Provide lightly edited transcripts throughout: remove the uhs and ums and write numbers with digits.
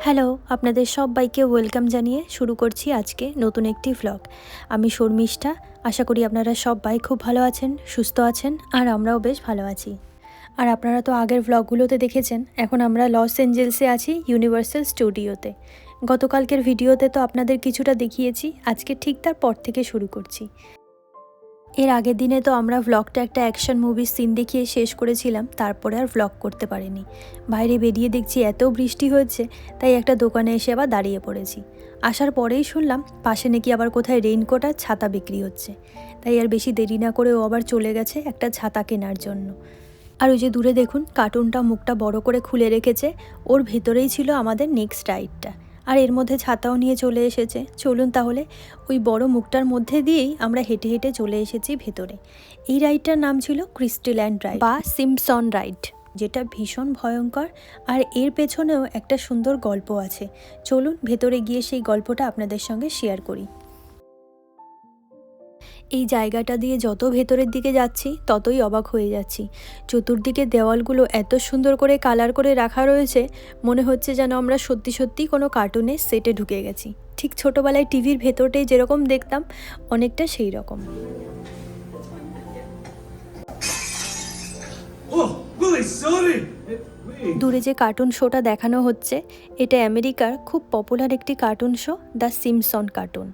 Hello, আপনাদের সবাইকে welcome জানিয়ে শুরু করছি আজকে নতুন একটি ভ্লগ। আমি শর্মিষ্ঠা। আশা করি আপনারা সবাই খুব ভালো আছেন, সুস্থ আছেন, আর আমরাও বেশ ভালো আছি। আর আপনারা তো আগের ভ্লগগুলোতে দেখেছেন, এখন আমরা লস অ্যাঞ্জেলসে আছি ইউনিভার্সাল স্টুডিওতে। গতকালকের ভিডিওতে তো আপনাদের কিছুটা দেখিয়েছি, আজকে ঠিক তার পর থেকে শুরু করছি। এর আগের দিনে তো আমরা ভ্লগটা একটা অ্যাকশন মুভির সিন দেখিয়ে শেষ করেছিলাম, তারপরে আর ভ্লগ করতে পারিনি। বাইরে বেরিয়ে দেখছি এত বৃষ্টি হচ্ছে, তাই একটা দোকানে এসে আবার দাঁড়িয়ে পড়েছি। আসার পরেই শুনলাম পাশে নাকি আবার কোথায় রেইনকোট আর ছাতা বিক্রি হচ্ছে, তাই আর বেশি দেরি না করে ও আবার চলে গেছে একটা ছাতা কেনার জন্য। আর ওই যে দূরে দেখুন কার্টুনটা মুখটা বড় করে খুলে রেখেছে, ওর ভেতরেই ছিল আমাদের নেক্সট রাইডটা। আর এর মধ্যে ছাতাও নিয়ে চলে এসেছে। চলুন তাহলে ওই বড় মুখটার মধ্যে দিয়েই আমরা হেঁটে হেঁটে চলে এসেছি ভেতরে। এই রাইডটার নাম ছিল ক্রিস্টিল্যান্ড রাইড বা সিম্পসন রাইড, যেটা ভীষণ ভয়ঙ্কর। আর এর পেছনেও একটা সুন্দর গল্প আছে। চলুন ভেতরে গিয়ে সেই গল্পটা আপনাদের সঙ্গে শেয়ার করি। এই জায়গাটা দিয়ে যত ভেতরের দিকে যাচ্ছি ততই অবাক হয়ে যাচ্ছি। চতুর্দিকে দেওয়ালগুলো এত সুন্দর করে কালার করে রাখা রয়েছে, মনে হচ্ছে যেন আমরা সত্যি সত্যি কোনো কার্টুনের সেটে ঢুকে গেছি। ঠিক ছোটোবেলায় টিভির ভেতরটাই যেরকম দেখতাম, অনেকটা সেই রকম। দূরে যে কার্টুন শোটা দেখানো হচ্ছে, এটা আমেরিকার খুব পপুলার একটি cartoon show, the Simpson cartoon.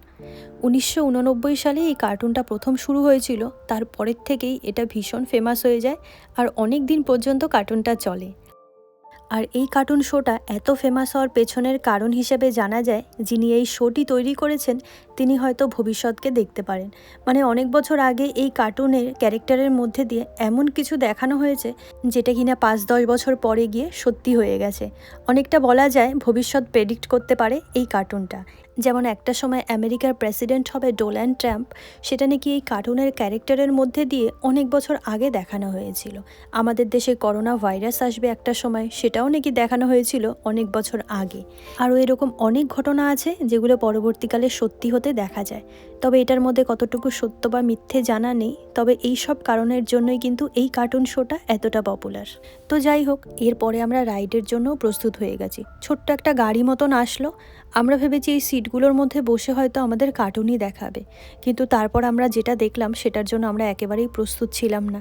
1989 সালে এই কার্টুনটা প্রথম শুরু হয়েছিল, তারপরের থেকেই এটা ভীষণ ফেমাস হয়ে যায় আর অনেক দিন পর্যন্ত কার্টুনটা চলে। আর এই কার্টুন শোটা এত ফেমাস হওয়ার পেছনের কারণ হিসেবে জানা যায়, যিনি এই শোটি তৈরি করেছেন তিনি হয়তো ভবিষ্যৎকে দেখতে পারেন। মানে অনেক বছর আগে এই কার্টুনের ক্যারেক্টারের মধ্যে দিয়ে এমন কিছু দেখানো হয়েছে যেটা কিনা 5-10 বছর পরে গিয়ে সত্যি হয়ে গেছে। অনেকটা বলা যায় ভবিষ্যৎ প্রেডিক্ট করতে পারে এই কার্টুনটা। যেমন একটা সময় আমেরিকার প্রেসিডেন্ট হবে ডোনাল্ড ট্রাম্প, সেটা নাকি এই কার্টুনের ক্যারেক্টারের মধ্যে দিয়ে অনেক বছর আগে দেখানো হয়েছিল। আমাদের দেশে করোনা ভাইরাস আসবে একটা সময়, সেটাও নাকি দেখানো হয়েছিল অনেক বছর আগে। আরও এরকম অনেক ঘটনা আছে যেগুলো পরবর্তীকালে সত্যি হতে দেখা যায়। তবে এটার মধ্যে কতটুকু সত্য বা মিথ্যে জানা নেই, তবে এই সব কারণের জন্যই কিন্তু এই কার্টুন শোটা এতটা পপুলার। তো যাই হোক, এরপরে আমরা রাইডের জন্য প্রস্তুত হয়ে গেছি। ছোট্ট একটা গাড়ি মতন আসলো। আমরা ভেবেছি এই সিটগুলোর মধ্যে বসে হয়তো আমাদের কার্টুনই দেখাবে, কিন্তু তারপর আমরা যেটা দেখলাম সেটার জন্য আমরা একেবারেই প্রস্তুত ছিলাম না।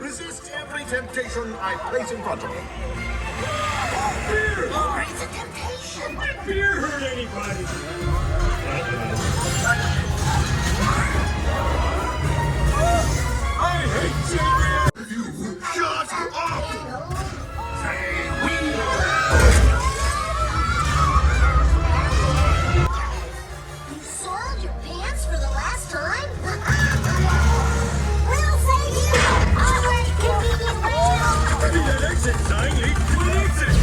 Resist every temptation I place in front of you. Fear! Oh, it's a temptation! Did fear hurt anybody? I hate children! You shut up! Say we! You soiled your pants for the last time? We'll save you! Alright, convenient rail! The exit sign leads to an exit!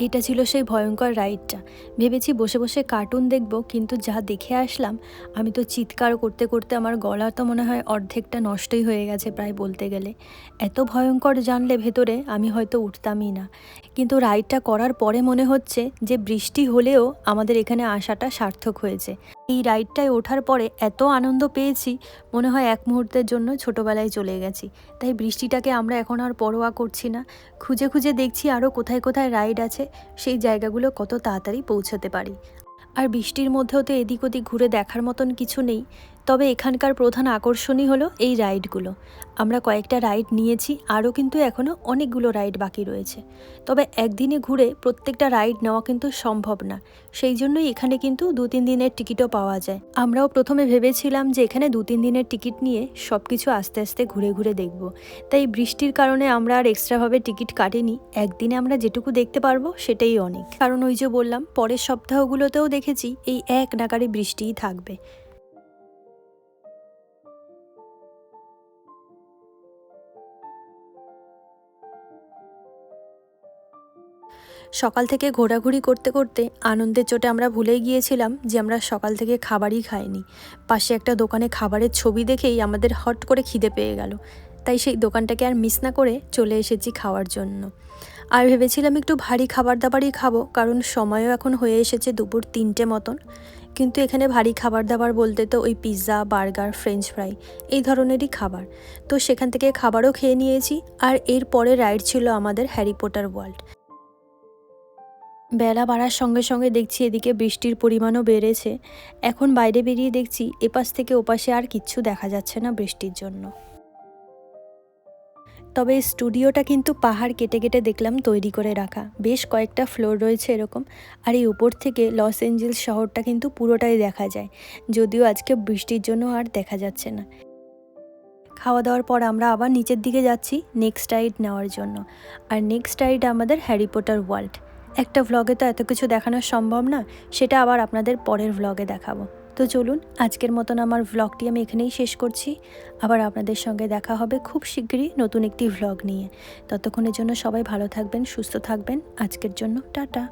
এটা ছিল সেই ভয়ঙ্কর রাইডটা। ভেবেছি বসে বসে cartoon দেখব, কিন্তু যা দেখে আসলাম আমি তো চিৎকার করতে করতে আমার গলা তো মনে হয় অর্ধেকটা নষ্টই হয়ে গেছে প্রায় বলতে গেলে। এত ভয়ঙ্কর জানলে ভেতরে আমি হয়তো উঠতামই না। কিন্তু রাইডটা করার পরে মনে হচ্ছে যে বৃষ্টি হলেও আমাদের এখানে আসাটা সার্থক হয়েছে। এই রাইডটায় ওঠার পরে এত আনন্দ পেয়েছি মনে হয় এক মুহূর্তের জন্য ছোটোবেলায় চলে গেছি। তাই বৃষ্টিটাকে আমরা এখন আর পরোয়া করছি না, খুঁজে খুঁজে দেখছি আরও কোথায় কোথায় রাইড আছে, সেই জায়গাগুলো কত তাড়াতাড়ি পৌঁছাতে পারি। আর বৃষ্টির মধ্যেও তো এদিক ওদিক ঘুরে দেখার মতন কিছু নেই, তবে এখানকার প্রধান আকর্ষণই হলো এই রাইডগুলো। আমরা কয়েকটা রাইড নিয়েছি, আরও কিন্তু এখনও অনেকগুলো রাইড বাকি রয়েছে। তবে একদিনে ঘুরে প্রত্যেকটা রাইড নেওয়া কিন্তু সম্ভব না, সেই জন্যই এখানে কিন্তু 2-3 দিনের টিকিটও পাওয়া যায়। আমরাও প্রথমে ভেবেছিলাম যে এখানে 2-3 দিনের টিকিট নিয়ে সব কিছু আস্তে আস্তে ঘুরে ঘুরে দেখব। তাই বৃষ্টির কারণে আমরা আর এক্সট্রাভাবে টিকিট কাটিনি, একদিনে আমরা যেটুকু দেখতে পারবো সেটাই অনেক। কারণ ওই যে বললাম, পরের সপ্তাহগুলোতেও দেখেছি এই এক নাগাড়ে বৃষ্টিই থাকবে। সকাল থেকে ঘোরাঘুরি করতে করতে আনন্দের চোটে আমরা ভুলেই গিয়েছিলাম যে আমরা সকাল থেকে খাবারই খাইনি। পাশে একটা দোকানে খাবারের ছবি দেখেই আমাদের হট করে খিদে পেয়ে গেল, তাই সেই দোকানটাকে আর মিস না করে চলে এসেছি খাওয়ার জন্য। আর ভেবেছিলাম একটু ভারী খাবার দাবারই খাবো, কারণ সময়ও এখন হয়ে এসেছে দুপুর 3টে মতন। কিন্তু এখানে ভারী খাবার দাবার বলতে তো ওই পিৎজা, বার্গার, ফ্রেঞ্চ ফ্রাই এই ধরনেরই খাবার। তো সেখান থেকে খাবারও খেয়ে নিয়েছি। আর এর পরে রাইড ছিল আমাদের হ্যারি পটার ওয়ার্ল্ড। বেলা বাড়ার সঙ্গে সঙ্গে দেখছি এদিকে বৃষ্টির পরিমাণও বেড়েছে। এখন বাইরে বেরিয়ে দেখছি এপাশ থেকে ওপাশে আর কিচ্ছু দেখা যাচ্ছে না বৃষ্টির জন্য। তবে এই স্টুডিওটা কিন্তু পাহাড় কেটে কেটে দেখলাম তৈরি করে রাখা, বেশ কয়েকটা ফ্লোর রয়েছে এরকম। আর এই উপর থেকে লস এঞ্জেলস শহরটা কিন্তু পুরোটাই দেখা যায়, যদিও আজকে বৃষ্টির জন্য আর দেখা যাচ্ছে না। খাওয়া দাওয়ার পর আমরা আবার নিচের দিকে যাচ্ছি নেক্সট রাইড নেওয়ার জন্য। আর নেক্সট রাইড আমাদের হ্যারি পটার ওয়ার্ল্ড। একটা ভ্লগে তো এত কিছু দেখানো সম্ভব না, সেটা আবার আপনাদের পরের ভ্লগে দেখাবো। তো চলুন, আজকের মতন আমার ভ্লগটি আমি এখানেই শেষ করছি। আবার আপনাদের সঙ্গে দেখা হবে খুব শিগগিরই নতুন একটি ভ্লগ নিয়ে। ততক্ষণের জন্য সবাই ভালো থাকবেন, সুস্থ থাকবেন। আজকের জন্য টাটা।